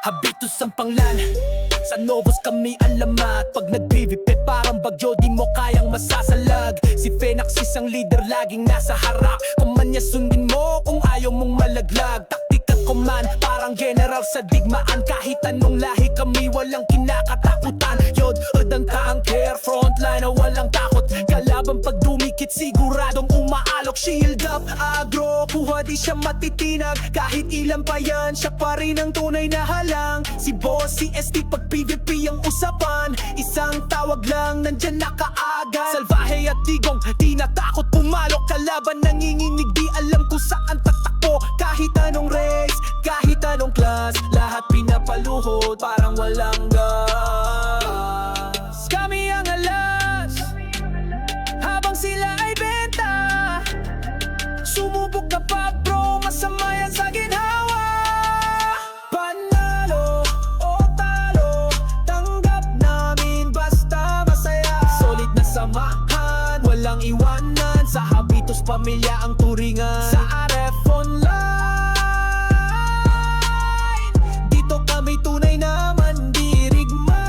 Habitus ang panglan, sa Novos kami alamat. Pag nag-PVP parang bagyo, di mo kayang masasalag. Si Phenax isang leader, laging nasa harap. Kung man niya sundin mo, kung ayaw mong malaglag. Taktik at command, parang general sa digmaan. Kahit anong lahi kami, walang kinakatakutan. Yod, ang tanker, frontline na walang takot. Kalaban pag dumikit, siguradong umaalok. Shield up, agro, kuha di siya matitinag. Kahit ilan pa yan, siya pa rin ang tunay na halang. Si Boss, si ST pag PVP ang usapan. Isang tawag lang, nandyan na kaagad. Salvahe at digong, di natakot pumalok. Kalaban nanginginig, di alam kung saan tatakbo. Kahit anong race, kahit anong class, lahat pinapaluhod, parang walang gas. Kami ang alas, habang sila ay benta. Sumubok ka pa bro, masama yan sa ginhawa. Panalo o talo, tanggap namin basta masaya. Solid na samahan, walang iwanan. Sa Habitus pamilya ang turingan. Sa RF Online, dito kami tunay na mandirigma.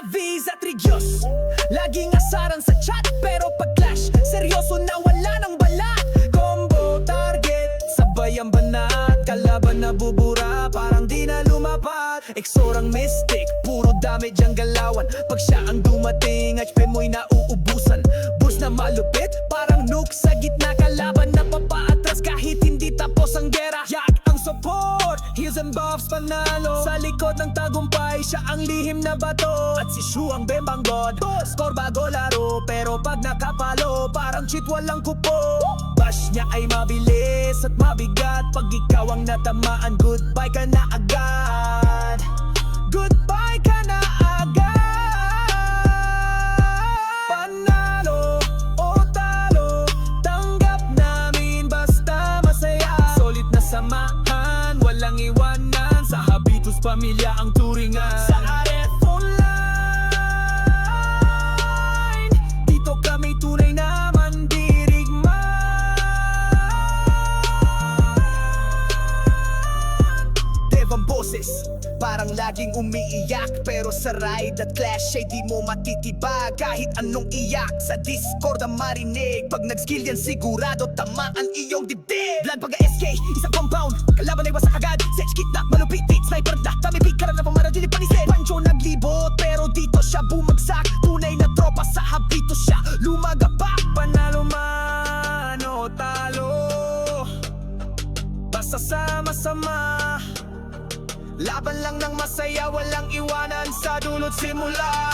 Aviz at Rigyos, laging asaran sa chat, pero pag clash, seryoso na wala ng balat. Combo target, sabay ang banat. Kalaban na bubura, parang di na lumapat. Exorang mystic, puro damage ang galawan. Pag siya ang dumating, HP mo'y nauubusan. Boost na malupit, parang nuke sa gitna. Kalaban na papaatras kahit hindi tapos ang gera. Yak ang support, heals and buffs panalo. Sa likod ng tagumpay, siya ang lihim na bato. At si Shu ang bembang god, score bago laro. Pero pag nakapalo, parang cheat walang kupo. Bash niya ay mabilis at mabigat. Pag ikaw ang natamaan, goodbye ka na agad. Goodbye ka na agad. Panalo o talo, tanggap namin basta masaya. Solid na samahan, walang iwanan. Sa Habitus pamilya ang turingan. Sa RF Online, dito kami tunay na mandirigma. Devang boses, parang laging umiiyak. Pero sa ride at clash ay di mo matitibag. Kahit anong iyak, sa Discord ang marinig. Pag nag-skill yan sigurado tamaan iyong dibdib. Blood pag SK, isang compound, kalaban ay wasak agad. Sedge kit na, malupit beat, sniper na. Dami beat, karan na pamara, dili panisin. Pancho naglibot, pero dito siya bumagsak. Tunay na tropa, sa Habitus siya lumagapak. Panalo man o talo, basta sama-sama. Laban lang ng masaya, walang iwanan sa dulo't simula.